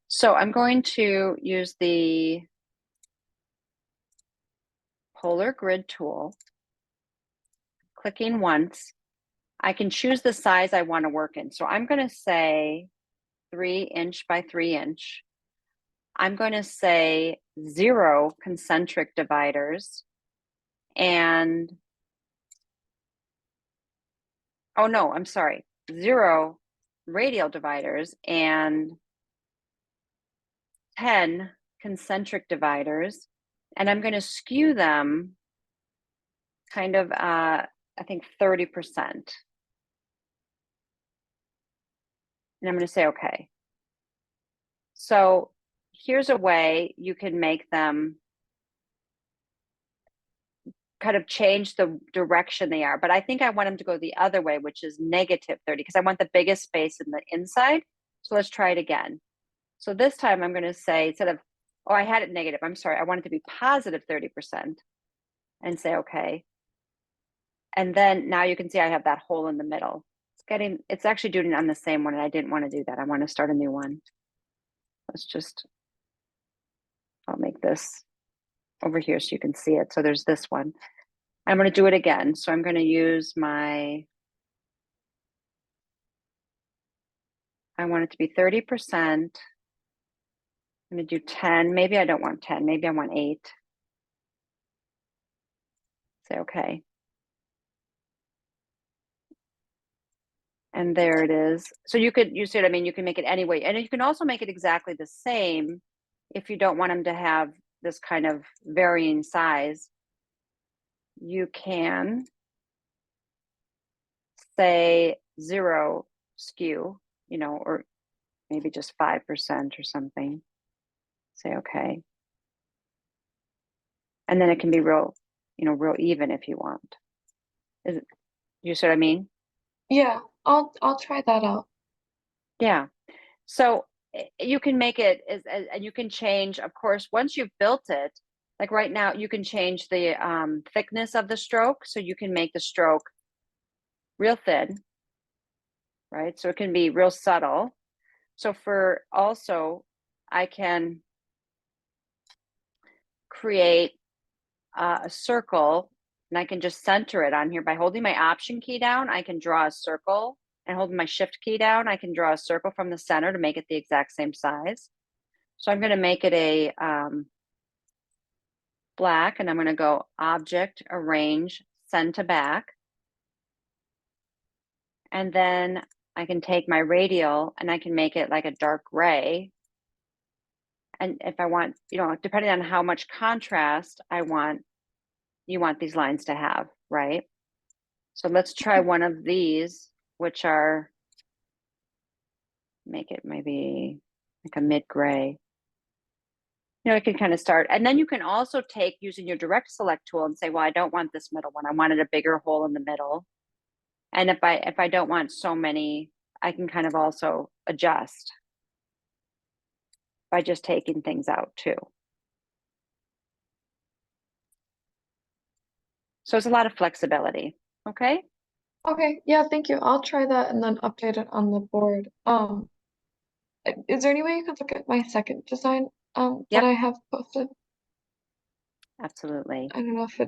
So I'm going to use the Polar Grid tool. Clicking once, I can choose the size I want to work in. So I'm going to say 3" by 3". I'm going to say 0 concentric dividers and, oh no, I'm sorry, 0 radial dividers and 10 concentric dividers. And I'm going to skew them kind of, I think 30%. And I'm going to say, okay. So here's a way you can make them kind of change the direction they are. But I think I want them to go the other way, which is -30, because I want the biggest space in the inside. So let's try it again. So this time I'm going to say, instead of, oh, I had it negative. I'm sorry. I want it to be positive 30% and say, okay. And then now you can see I have that hole in the middle. It's actually doing it on the same one, and I didn't want to do that. I want to start a new one. I'll make this over here so you can see it. So there's this one. I'm going to do it again. So I'm going to use I want it to be 30%. I'm going to do 10. Maybe I don't want 10. Maybe I want 8. Say, okay. And there it is. So you see what I mean? You can make it anyway. And you can also make it exactly the same if you don't want them to have this kind of varying size. You can say 0 skew, or maybe just 5% or something. Say, okay. And then it can be real even if you want. You see what I mean? Yeah, I'll try that out. Yeah. So you can make it and you can change, of course, once you've built it, like right now, you can change the thickness of the stroke. So you can make the stroke real thin, right? So it can be real subtle. So I can create a circle, and I can just center it on here by holding my Option key down. I can draw a circle, and holding my Shift key down, I can draw a circle from the center to make it the exact same size. So I'm going to make it a black, and I'm going to go Object, Arrange, Send to Back. And then I can take my radial and I can make it like a dark gray. And if I want, depending on how much contrast you want these lines to have, right? So let's try one of these, which are, make it maybe like a mid-gray. It can kind of start. And then you can also take, using your direct select tool, and say, well, I don't want this middle one. I wanted a bigger hole in the middle. And if I don't want so many, I can kind of also adjust by just taking things out too. So it's a lot of flexibility. Okay. Okay, yeah, thank you. I'll try that and then update it on the board. Is there any way you could look at my second design that Yep. I have posted? Absolutely. I don't know if it